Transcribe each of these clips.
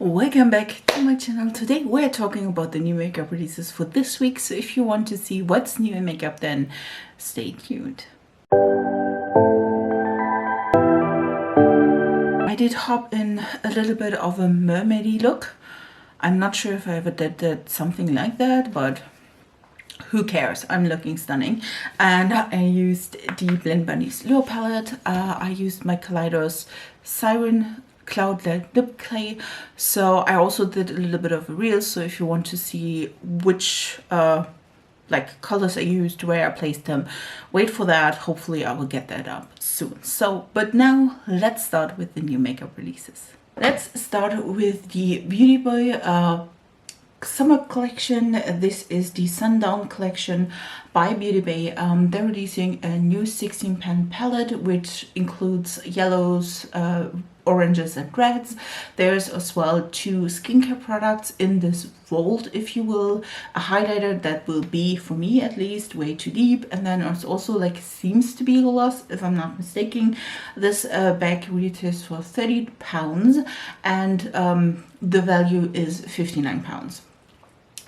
Welcome back to my channel. Today we're talking about the new makeup releases for this week, so if you want to see what's new in makeup, then stay tuned. I did hop in a little bit of a mermaidy look. I'm not sure if I ever did something like that, but who cares? I'm looking stunning. And I used the Blend Bunny's Lure palette. I used my Kaleidos Siren Cloudlet lip clay. So I also did a little bit of a reel, so if you want to see which like colors I used, where I placed them, wait for that. Hopefully I will get that up soon. So but now let's start with the new makeup releases. Let's start with the Beauty Bay summer collection. This is the Sundown collection by Beauty Bay. They're releasing a new 16 pan palette which includes yellows, oranges and reds. There's as well 2 skincare products in this vault, if you will. A highlighter that will be, for me at least, way too deep, and then there's also like seems to be a gloss, if I'm not mistaken. This bag retails for £30 and the value is £59.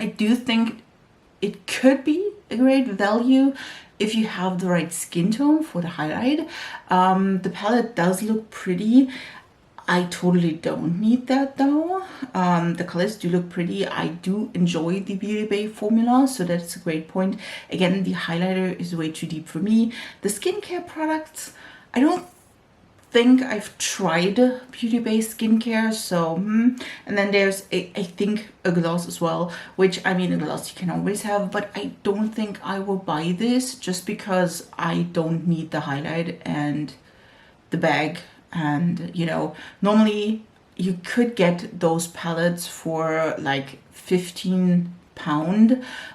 I do think it could be a great value if you have the right skin tone for the highlight. The palette does look pretty. I totally don't need that though. The colors do look pretty. I do enjoy the Beauty Bay formula, so that's a great point. Again, the highlighter is way too deep for me. The skincare products, I don't think I've tried Beauty Bay skincare, so and then there's I think a gloss as well, which, I mean, a gloss you can always have, but I don't think I will buy this just because I don't need the highlight and the bag. And you know, normally you could get those palettes for like £15,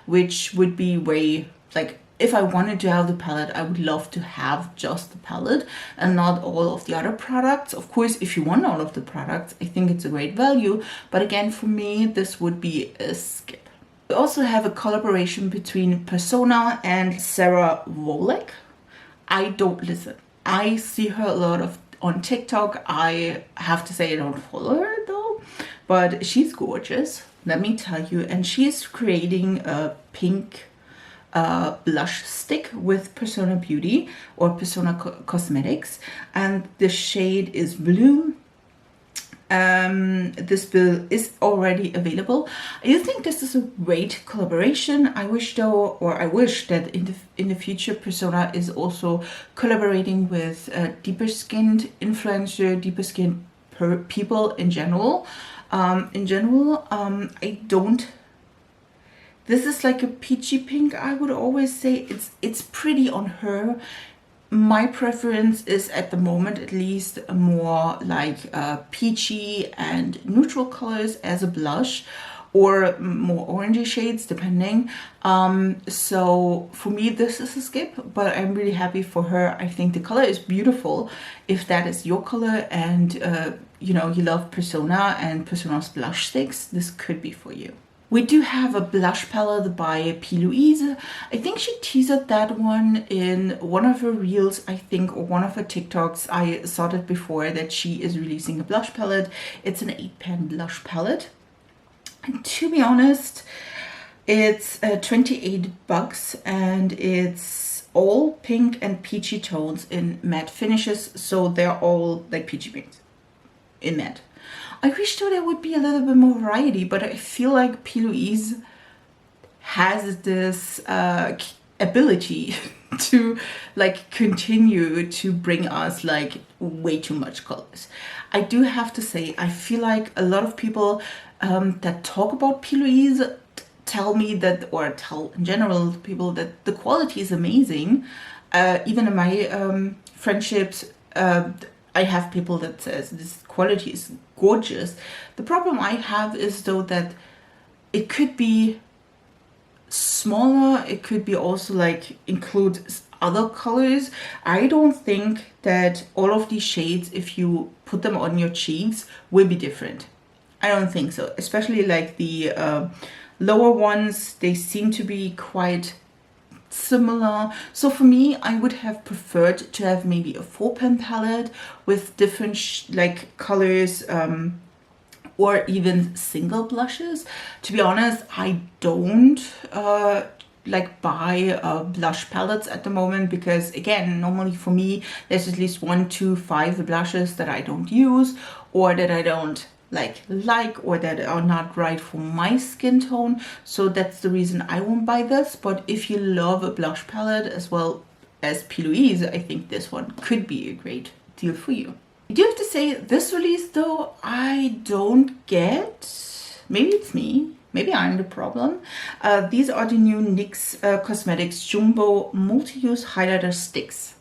which would be way, like, if I wanted to have the palette, I would love to have just the palette and not all of the other products. Of course, if you want all of the products, I think it's a great value. But again, for me, this would be a skip. We also have a collaboration between Persona and Sarah Wolak. I don't listen. I see her a lot on TikTok. I have to say I don't follow her though, but she's gorgeous, let me tell you. And she's creating a pink blush stick with Persona Beauty or Persona Cosmetics, and the shade is blue. This bill is already available. I do think this is a great collaboration. I wish though, or I wish that in the future Persona is also collaborating with deeper skinned influencer, deeper skinned people in general. I don't. This is like a peachy pink, I would always say. It's pretty on her. My preference is, at the moment at least, more like peachy and neutral colors as a blush, or more orangey shades depending. So for me this is a skip, but I'm really happy for her. I think the color is beautiful. If that is your color and you know, you love Persona and Persona's blush sticks, this could be for you. We do have a blush palette by P.Louise. I think she teased that one in one of her reels, I think, or one of her TikToks. I saw that before, that she is releasing a blush palette. It's an 8-pan blush palette. And to be honest, it's $28 and it's all pink and peachy tones in matte finishes. So they're all like peachy pinks in matte. I wish though there would be a little bit more variety, but I feel like P.Louise has this ability to like continue to bring us like way too much colors. I do have to say, I feel like a lot of people that talk about P.Louise tell me that, or tell in general people, that the quality is amazing. Even in my friendships, I have people that says this quality is gorgeous. The problem I have is though that it could be smaller, it could be also like include other colors. I don't think that all of these shades, if you put them on your cheeks, will be different. I don't think so, especially like the lower ones, they seem to be quite similar. So for me, I would have preferred to have maybe a 4-pan palette with different like colors or even single blushes. To be honest, I don't like buy blush palettes at the moment, because again, normally for me there's at least 1 to 5 blushes that I don't use, or that I don't like, or that are not right for my skin tone. So that's the reason I won't buy this. But if you love a blush palette as well as P.Louise, I think this one could be a great deal for you. I do have to say, this release though, I don't get, maybe it's me, maybe I'm the problem. These are the new NYX Cosmetics Jumbo Multi-Use Highlighter Sticks.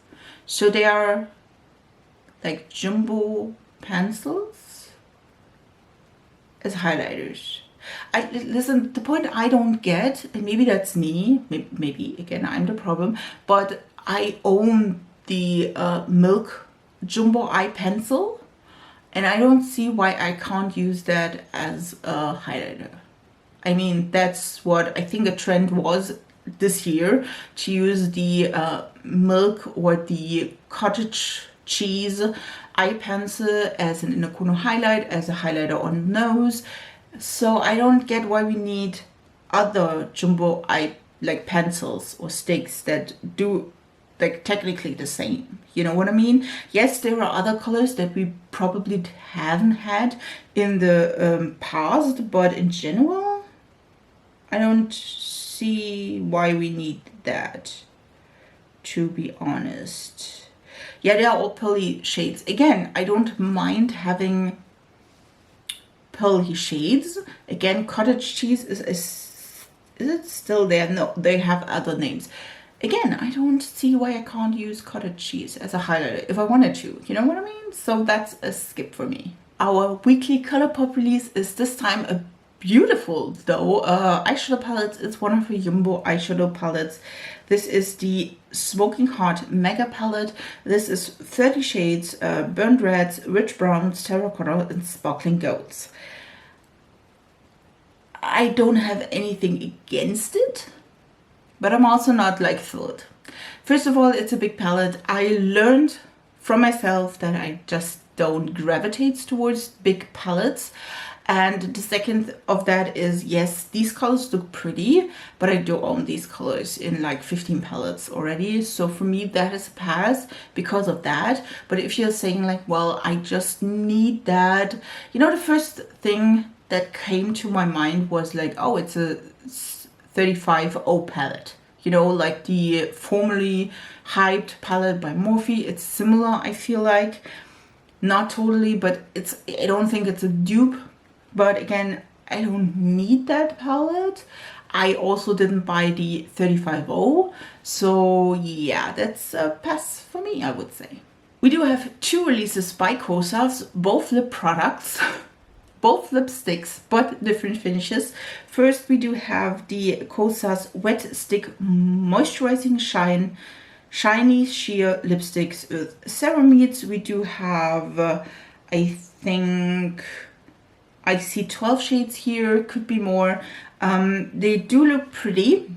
So they are like jumbo pencils as highlighters. Listen, the point I don't get, and maybe that's me, maybe again I'm the problem, but I own the Milk Jumbo Eye Pencil, and I don't see why I can't use that as a highlighter. I mean, that's what I think a trend was this year, to use the Milk or the Cottage Cheese eye pencil as an inner corner highlight, as a highlighter on nose. So I don't get why we need other jumbo eye like pencils or sticks that do like technically the same. You know what I mean? Yes, there are other colors that we probably haven't had in the past, but in general, I don't see why we need that, to be honest. Yeah, they are all pearly shades. Again, I don't mind having pearly shades. Again, Cottage Cheese is it still there? No, they have other names. Again, I don't see why I can't use Cottage Cheese as a highlighter if I wanted to. You know what I mean? So that's a skip for me. Our weekly Colourpop release is this time a beautiful though eyeshadow palette. It's one of her Jumbo eyeshadow palettes. This is the Smokin Hot Mega palette. This is 30 shades, burnt reds, rich browns, terracotta, and sparkling golds. I don't have anything against it, but I'm also not like thrilled. First of all, it's a big palette. I learned from myself that I just don't gravitate towards big palettes. And the second of that is, yes, these colors look pretty, but I do own these colors in like 15 palettes already. So for me, that is a pass because of that. But if you're saying like, well, I just need that, you know, the first thing that came to my mind was like, oh, it's a 35O palette. You know, like the formerly hyped palette by Morphe. It's similar, I feel like. Not totally, but I don't think it's a dupe. But again, I don't need that palette. I also didn't buy the 35O. So yeah, that's a pass for me, I would say. We do have 2 releases by Kosas, both lip products, both lipsticks, but different finishes. First, we do have the Kosas Wet Stick Moisturizing Shiny Sheer Lipsticks with ceramides. We do have, I think, I see 12 shades here, could be more. They do look pretty.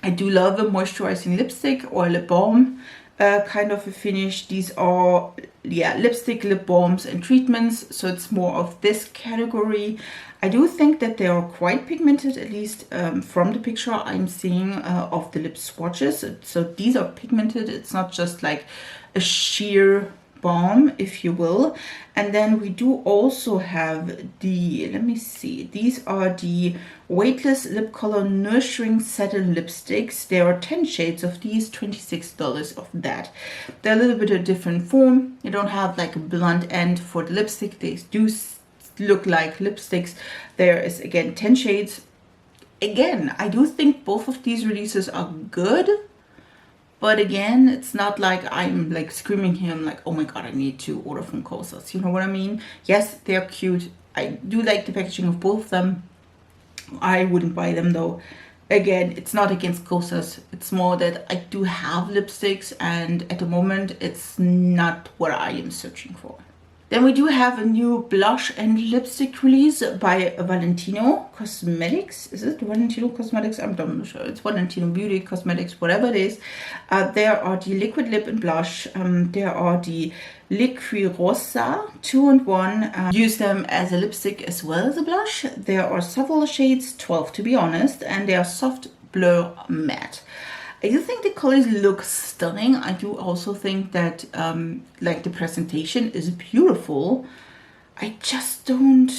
I do love a moisturizing lipstick or lip balm kind of a finish. These are, yeah, lipstick, lip balms, and treatments. So it's more of this category. I do think that they are quite pigmented, at least from the picture I'm seeing of the lip swatches. So these are pigmented. It's not just like a sheer balm, if you will. And then we do also have the, let me see, these are the Weightless Lip Color Nourishing Satin lipsticks. There are 10 shades of these, $26 of that. They're a little bit of different form. They don't have like a blunt end for the lipstick. They do look like lipsticks. There is again 10 shades. Again, I do think both of these releases are good. But again, it's not like I'm like screaming here, I'm like, oh my god, I need to order from Kosas. You know what I mean? Yes, they're cute. I do like the packaging of both of them. I wouldn't buy them though. Again, it's not against Kosas. It's more that I do have lipsticks, and at the moment, it's not what I am searching for. Then we do have a new blush and lipstick release by Valentino Cosmetics. Is it Valentino Cosmetics? I'm not sure. It's Valentino Beauty Cosmetics, whatever it is. There are the liquid lip and blush. There are the Liquid Rosa 2-in-1. Use them as a lipstick as well as a blush. There are several shades, 12 to be honest, and they are soft blur matte. I do think the colors look stunning. I do also think that like the presentation is beautiful. I just don't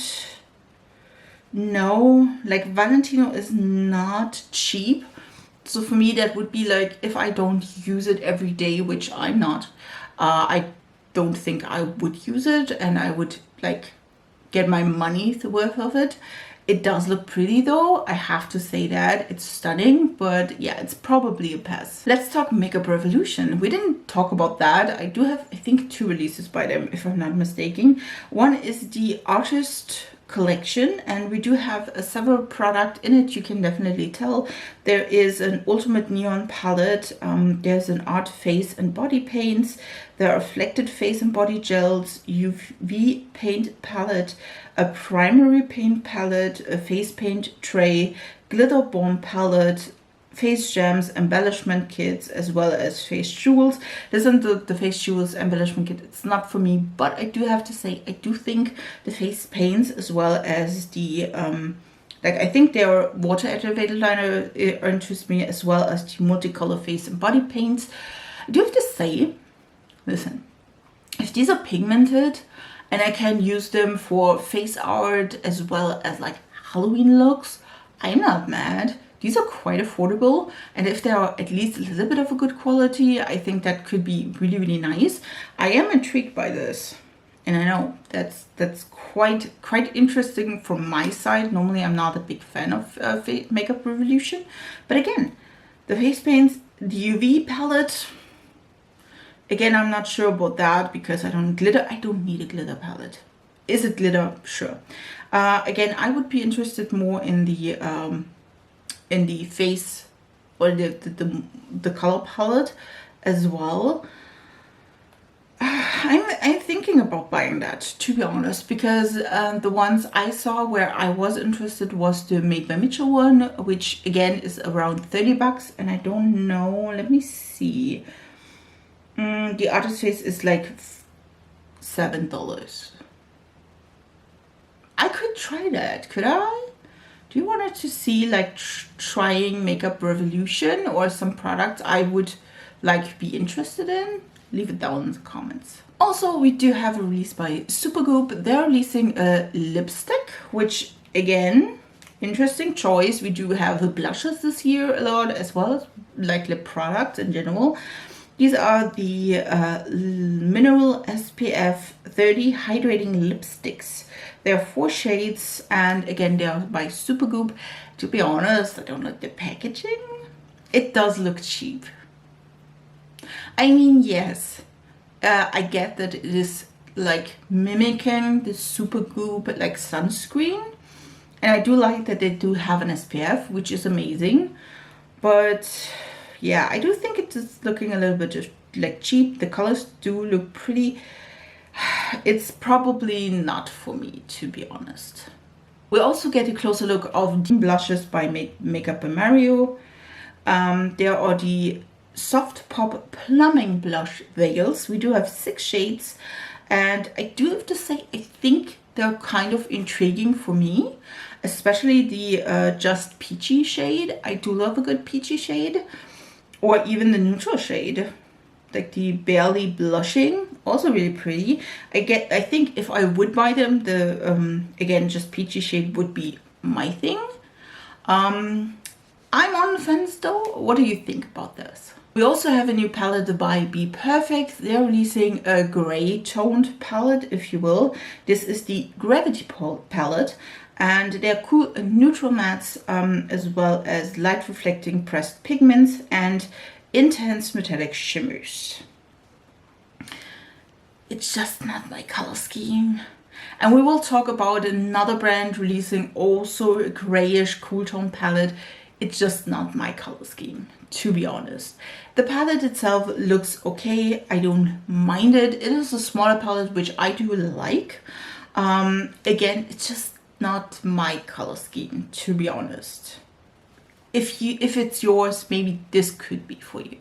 know, like Valentino is not cheap. So for me that would be like, if I don't use it every day, which I'm not, I don't think I would use it and I would like get my money's worth of it. It does look pretty though, I have to say that. It's stunning, but yeah, it's probably a pass. Let's talk Makeup Revolution. We didn't talk about that. I do have, I think, 2 releases by them, if I'm not mistaken. One is the Artist Collection, and we do have several products in it. You can definitely tell. There is an Ultimate Neon palette. There's an Art Face and Body Paints. There are Reflected Face and Body Gels, UV Paint Palette, a Primary Paint Palette, a Face Paint Tray, Glitter Bomb Palette, Face Gems, Embellishment Kits, as well as Face Jewels. This is the Face Jewels Embellishment Kit. It's not for me, but I do have to say, I do think the face paints as well as the, like I think their water activated liner interests me, as well as the multicolor face and body paints. I do have to say, listen, if these are pigmented and I can use them for face art as well as like Halloween looks, I'm not mad. These are quite affordable, and if they are at least a little bit of a good quality, I think that could be really, really nice. I am intrigued by this, and I know that's quite interesting from my side. Normally, I'm not a big fan of Makeup Revolution, but again, the face paints, the UV palette. Again, I'm not sure about that because I don't need a glitter palette. Is it glitter? Sure. Again, I would be interested more in the face or the color palette as well. I'm thinking about buying that, to be honest, because the ones I saw where I was interested was the Made by Mitchell one, which again is around 30 bucks, and I don't know, let me see. The Artist Face is like $7. I could try that, could I? Do you want to see like trying Makeup Revolution or some products I would like be interested in? Leave it down in the comments. Also, we do have a release by Goop. They're releasing a lipstick, which again, interesting choice. We do have the blushes this year a lot, as well as like lip products in general. These are the Mineral SPF 30 Hydrating Lipsticks. There are 4 shades, and again, they are by Goop. To be honest, I don't like the packaging. It does look cheap. I mean, yes, I get that it is like mimicking the Goop like sunscreen, and I do like that they do have an SPF, which is amazing. But yeah, I do think it is looking a little bit just like cheap. The colors do look pretty. It's probably not for me, to be honest. We also get a closer look of the blushes by Makeup by Mario. There are the Soft Pop Plumbing Blush Veils. We do have 6 shades, and I do have to say, I think they're kind of intriguing for me, especially the Just Peachy shade. I do love a good peachy shade, or even the neutral shade, like the Barely Blushing, also really pretty. I think if I would buy them, the again, Just Peachy shade would be my thing. I'm on the fence though. What do you think about this? We also have a new palette by BPerfect. They're releasing a gray toned palette, if you will. This is the Gravity palette, and they're cool neutral mattes, as well as light reflecting pressed pigments and intense metallic shimmers. It's just not my color scheme. And we will talk about another brand releasing also a grayish cool tone palette. It's just not my color scheme, to be honest. The palette itself looks okay. I don't mind it. It is a smaller palette, which I do like. Again, it's just not my color scheme, to be honest. If it's yours, maybe this could be for you.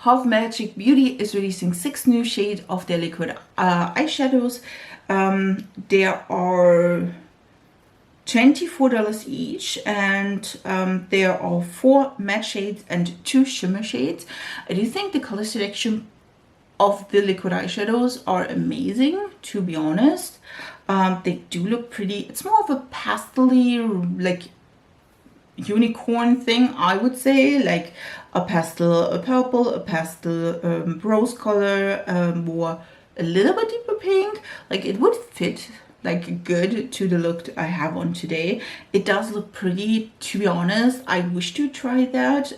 Half Magic Beauty is releasing 6 new shades of their liquid eyeshadows. There are $24 each, and there are 4 matte shades and 2 shimmer shades. I do think the color selection of the liquid eyeshadows are amazing, to be honest. They do look pretty. It's more of a pastel-y, like unicorn thing, I would say, like a pastel, a purple, a pastel rose color, more a little bit deeper pink. Like it would fit like good to the look I have on today. It does look pretty, to be honest. I wish to try that.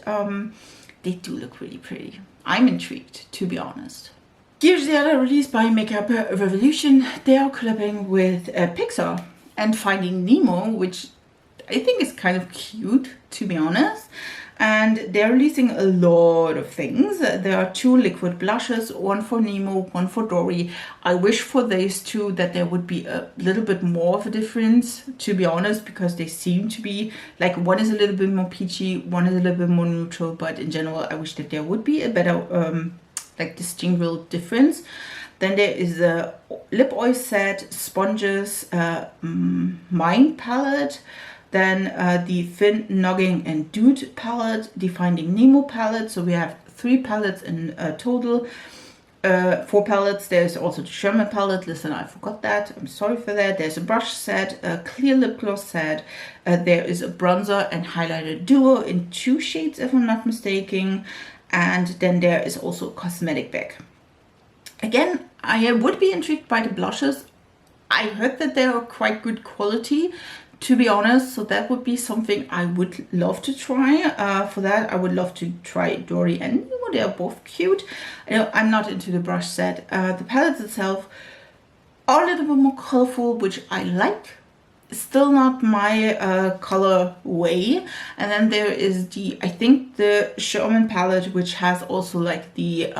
They do look really pretty. I'm intrigued, to be honest. Here's the other release by Makeup Revolution. They are collabing with Pixar and Finding Nemo, which I think is kind of cute, to be honest. And they're releasing a lot of things. There are 2 liquid blushes, one for Nemo, one for Dory. I wish for these 2 that there would be a little bit more of a difference, to be honest, because they seem to be like, one is a little bit more peachy, one is a little bit more neutral, but in general I wish that there would be a better like distinguishable difference. Then there is a lip oil set, sponges, Mind palette. Then the Fin, Nogging and Dude palette, the Finding Nemo palette. So we have 3 palettes in total. 4 palettes. There's also the Shimmer palette. Listen, I forgot that. I'm sorry for that. There's a brush set, a clear lip gloss set. There is a bronzer and highlighter duo in 2 shades, if I'm not mistaken. And then there is also a cosmetic bag. Again, I would be intrigued by the blushes. I heard that they are quite good quality, to be honest, so that would be something I would love to try. For that, I would love to try Dory and Nemo. They are both cute. I'm not into the brush set. The palettes itself are a little bit more colorful, which I like. Still not my color way. And then there is the, I think the Shimmer palette, which has also like the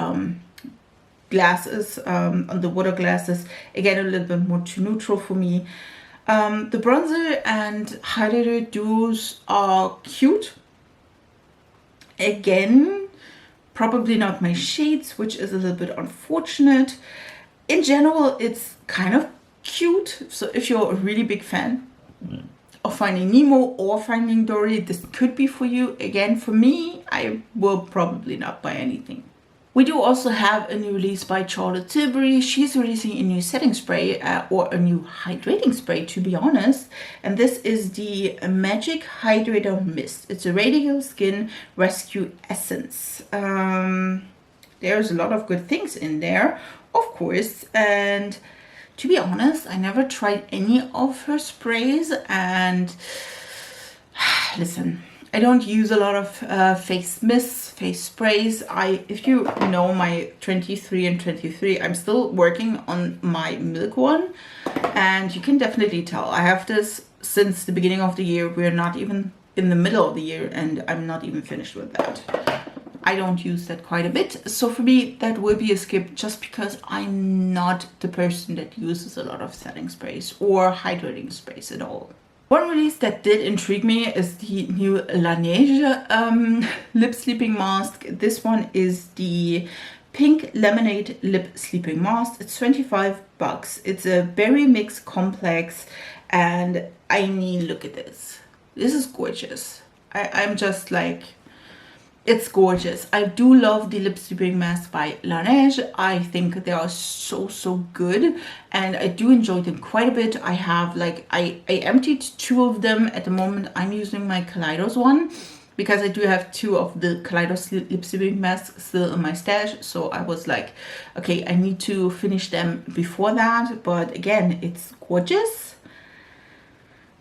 glasses, on the water glasses. Again, a little bit more too neutral for me. The bronzer and highlighter duos are cute. Again, probably not my shades, which is a little bit unfortunate. In general, it's kind of cute. So if you're a really big fan of Finding Nemo or Finding Dory, this could be for you. Again, for me, I will probably not buy anything. We do also have a new release by Charlotte Tilbury. She's releasing a new setting spray or a new hydrating spray, to be honest. And this is the Magic Hydrator Mist. It's a Radical Skin Rescue Essence. There's a lot of good things in there, of course. And to be honest, I never tried any of her sprays. And listen, I don't use a lot of face mists, face sprays. If you know my 23 and 23, I'm still working on my milk one. And you can definitely tell. I have this since the beginning of the year. We're not even in the middle of the year and I'm not even finished with that. I don't use that quite a bit. So for me, that will be a skip just because I'm not the person that uses a lot of setting sprays or hydrating sprays at all. One release that did intrigue me is the new Laneige lip sleeping mask. This one is the Pink Lemonade Lip Sleeping Mask. It's 25 bucks. It's a berry mix complex and I mean, look at this. This is gorgeous. I'm just like, it's gorgeous. I do love the lip sleeping mask by Laneige. I think they are so good and I do enjoy them quite a bit. I have like, I emptied 2 of them. At the moment I'm using my Kaleidos one because I do have 2 of the Kaleidos lip sleeping masks still in my stash. So I was like, okay, I need to finish them before that. But again, it's gorgeous.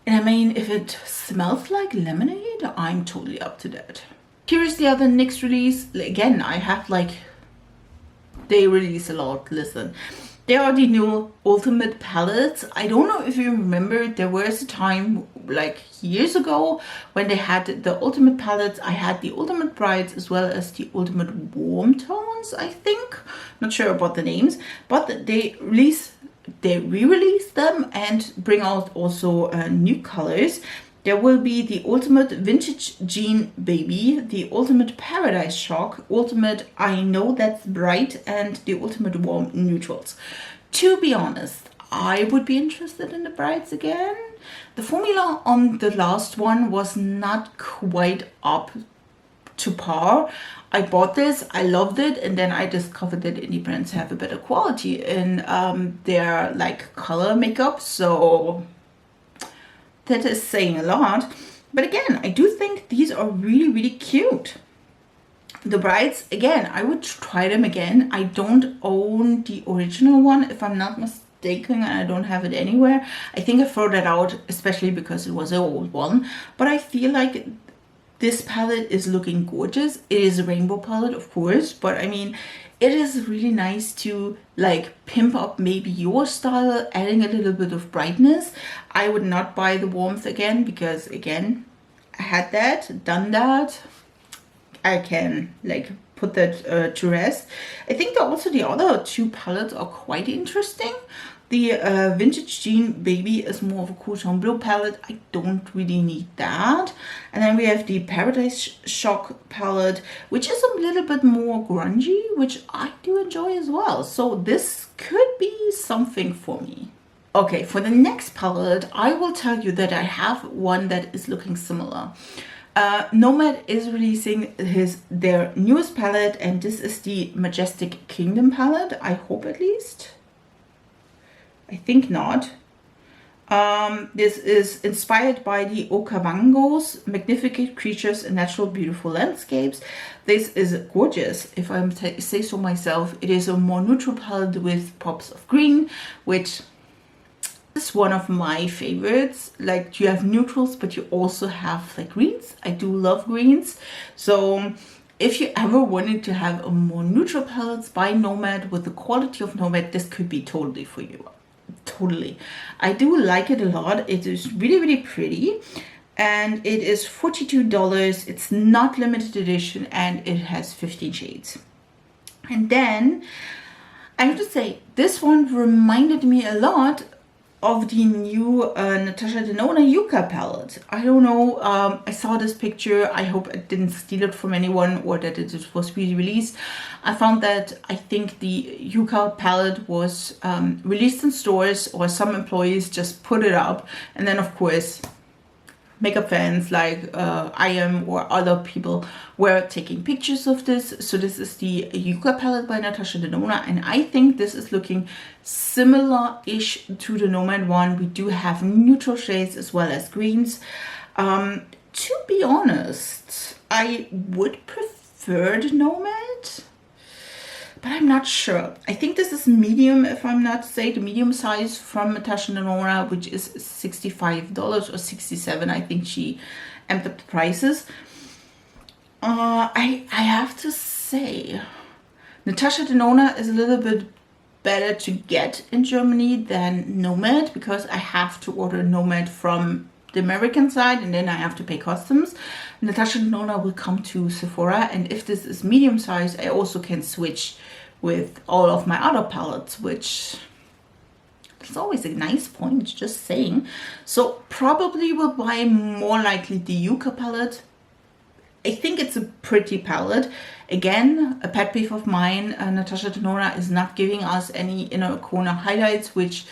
And I mean, if it smells like lemonade, I'm totally up to that. Here is the other NYX release. Again, I have like, they release a lot, listen. There are the new Ultimate palettes. I don't know if you remember, there was a time like years ago when they had the Ultimate palettes. I had the Ultimate Brights as well as the Ultimate Warm Tones, I think. Not sure about the names, but they re-release them and bring out also new colors. There will be the Ultimate Vintage Jean Baby, the Ultimate Paradise Shock, Ultimate I Know That's Bright, and the Ultimate Warm Neutrals. To be honest, I would be interested in the brights again. The formula on the last one was not quite up to par. I bought this, I loved it, and then I discovered that indie brands have a better quality in their like color makeup, so that is saying a lot. But again, I do think these are really, really cute. The brights, again, I would try them again. I don't own the original one, if I'm not mistaken, and I don't have it anywhere. I think I threw that out, especially because it was an old one. But I feel like this palette is looking gorgeous. It is a rainbow palette, of course, but I mean, it is really nice to like pimp up maybe your style, adding a little bit of brightness. I would not buy the warmth again because, again, I had that, done that. I can like put that to rest. I think that also the other two palettes are quite interesting. The Vintage Jean Baby is more of a cool tone blue palette. I don't really need that. And then we have the Paradise Shock palette, which is a little bit more grungy, which I do enjoy as well. So this could be something for me. Okay, for the next palette, I will tell you that I have one that is looking similar. Nomad is releasing their newest palette, and this is the Majestic Kingdom palette. I hope, at least. I think not. This is inspired by the Okawangos, magnificent creatures and natural beautiful landscapes. This is gorgeous, if I say so myself. It is a more neutral palette with pops of green, which is one of my favorites. Like, you have neutrals, but you also have like greens. I do love greens. So if you ever wanted to have a more neutral palette by Nomad with the quality of Nomad, this could be totally for you. Totally. I do like it a lot. It is really, really pretty. And it is $42. It's not limited edition, and it has 15 shades. And then I have to say, this one reminded me a lot of the new Natasha Denona Yucca palette. I don't know, I saw this picture. I hope I didn't steal it from anyone or that it was re-released. I found that I think the Yucca palette was released in stores, or some employees just put it up, and then of course makeup fans like I am or other people were taking pictures of this. So this is the Yucca palette by Natasha Denona, and I think this is looking similar-ish to the Nomad one. We do have neutral shades as well as greens. To be honest, I would prefer the Nomad, but I'm not sure. I think this is medium, if I'm not to say, the medium size from Natasha Denona, which is $65 or $67. I think she amped up the prices. I have to say, Natasha Denona is a little bit better to get in Germany than Nomad, because I have to order Nomad from the American side and then I have to pay customs. Natasha Denona will come to Sephora, and if this is medium size, I also can switch with all of my other palettes, which is always a nice point, just saying. So probably will buy more likely the Yucca palette. I think it's a pretty palette. Again, a pet peeve of mine, Natasha Denona is not giving us any inner corner highlights, which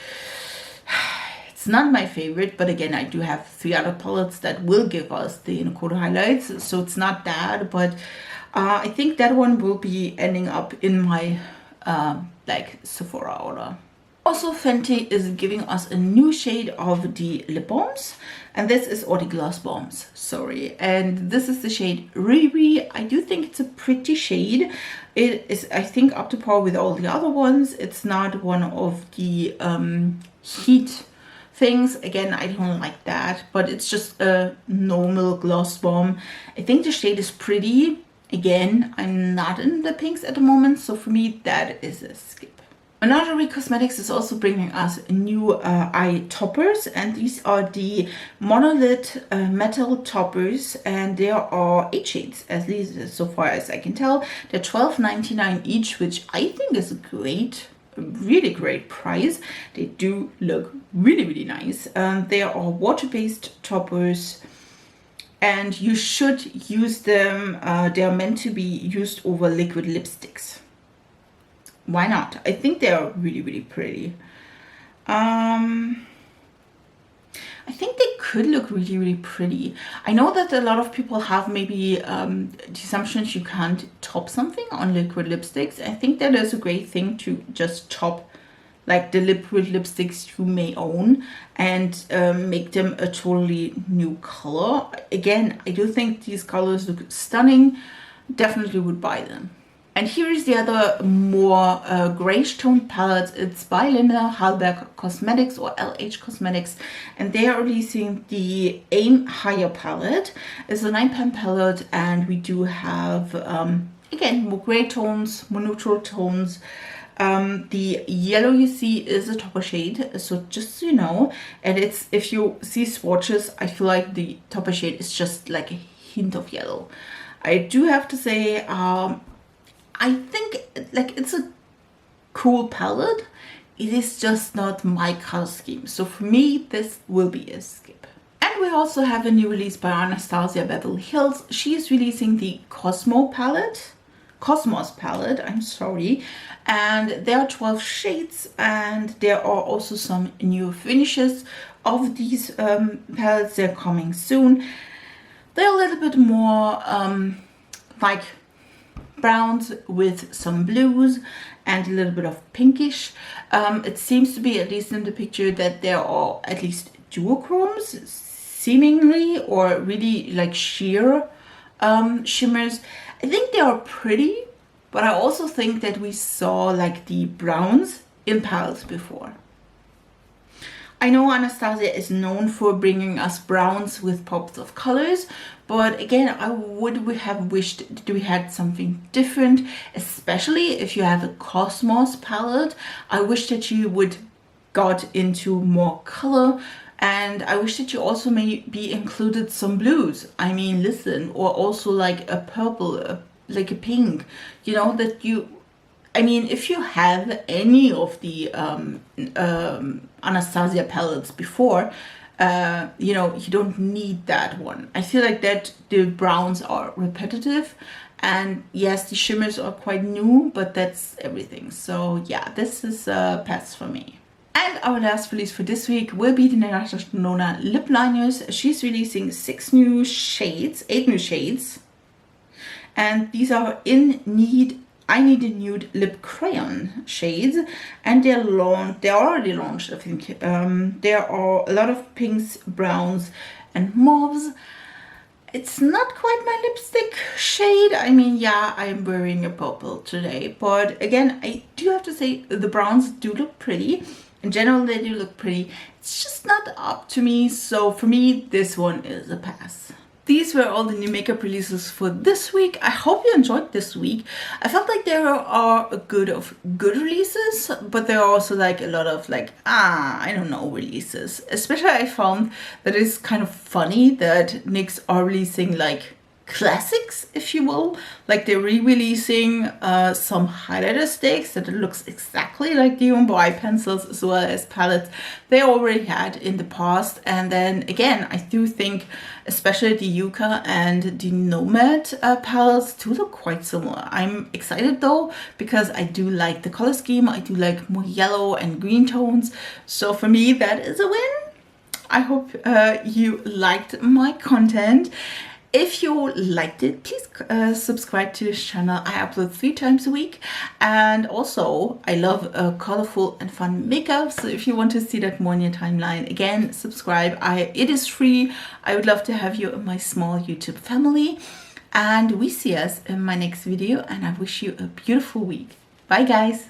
it's not my favorite, but again, I do have 3 other palettes that will give us the inner corner highlights, so it's not bad, but I think that one will be ending up in my like Sephora order. Also, Fenty is giving us a new shade of the lip balms, and this is, or the gloss bombs, sorry, and this is the shade Riri. I do think it's a pretty shade. It is, I think, up to par with all the other ones. It's not one of the heat things. Again, I don't like that, but it's just a normal gloss bomb. I think the shade is pretty. Again, I'm not in the pinks at the moment, so for me that is a skip. Minal Cosmetics is also bringing us new eye toppers, and these are the monolith metal toppers, and there are 8 shades, at least so far as I can tell. They're $12.99 each, which I think is a great, really great price. They do look really, really nice. There are water-based toppers, and you should use them. They are meant to be used over liquid lipsticks. Why not? I think they are really, really pretty. I think they could look really, really pretty. I know that a lot of people have maybe the assumptions you can't top something on liquid lipsticks. I think that is a great thing to just top like the liquid lipsticks you may own and make them a totally new color. Again, I do think these colors look stunning. Definitely would buy them. And here is the other more grayish toned palette. It's by Linda Hallberg Cosmetics or LH Cosmetics, and they are releasing the Aim Higher palette. It's a 9-pan palette, and we do have again more gray tones, more neutral tones. The yellow you see is a topper shade, so just so you know. And it's, if you see swatches, I feel like the topper shade is just like a hint of yellow. I do have to say, I think like it's a cool palette. It is just not my color scheme. So for me, this will be a skip. And we also have a new release by Anastasia Beverly Hills. She is releasing the Cosmos palette, I'm sorry. And there are 12 shades, and there are also some new finishes of these palettes. They're coming soon. They're a little bit more like browns with some blues and a little bit of pinkish. It seems to be, at least in the picture, that there are at least duochromes seemingly, or really like sheer shimmers. I think they are pretty, but I also think that we saw like the browns in palettes before. I know Anastasia is known for bringing us browns with pops of colors, but again, I would have wished that we had something different, especially if you have a Cosmos palette. I wish that you would got into more color, and I wish that you also maybe included some blues. I mean, listen, or also like a purple, like a pink, you know, that you... I mean, if you have any of the Anastasia palettes before, you know, you don't need that one. I feel like that the browns are repetitive, and yes, the shimmers are quite new, but that's everything. So yeah, this is a pass for me. And our last release for this week will be the Natasha Denona lip liners. She's releasing 8 new shades, and these are I Need a Nude Lip Crayon shades, and they're already launched, I think. There are a lot of pinks, browns, and mauves. It's not quite my lipstick shade. I mean, yeah, I'm wearing a purple today, but again, I do have to say the browns do look pretty. In general, they do look pretty. It's just not up to me, so for me, this one is a pass. These were all the new makeup releases for this week. I hope you enjoyed this week. I felt like there are a good releases, but there are also like a lot of like, I don't know, releases. Especially I found that it's kind of funny that NYX are releasing like classics, if you will. Like they're re-releasing some highlighter sticks that looks exactly like the Umbo eye pencils, as well as palettes they already had in the past. And then again, I do think especially the Yucca and the Nomad palettes do look quite similar. I'm excited though, because I do like the color scheme. I do like more yellow and green tones. So for me, that is a win. I hope you liked my content. If you liked it, please subscribe to this channel. I upload 3 times a week, and also I love colorful and fun makeup. So if you want to see that more in your timeline, again, subscribe. It is free. I would love to have you in my small YouTube family, and we see us in my next video, and I wish you a beautiful week. Bye guys.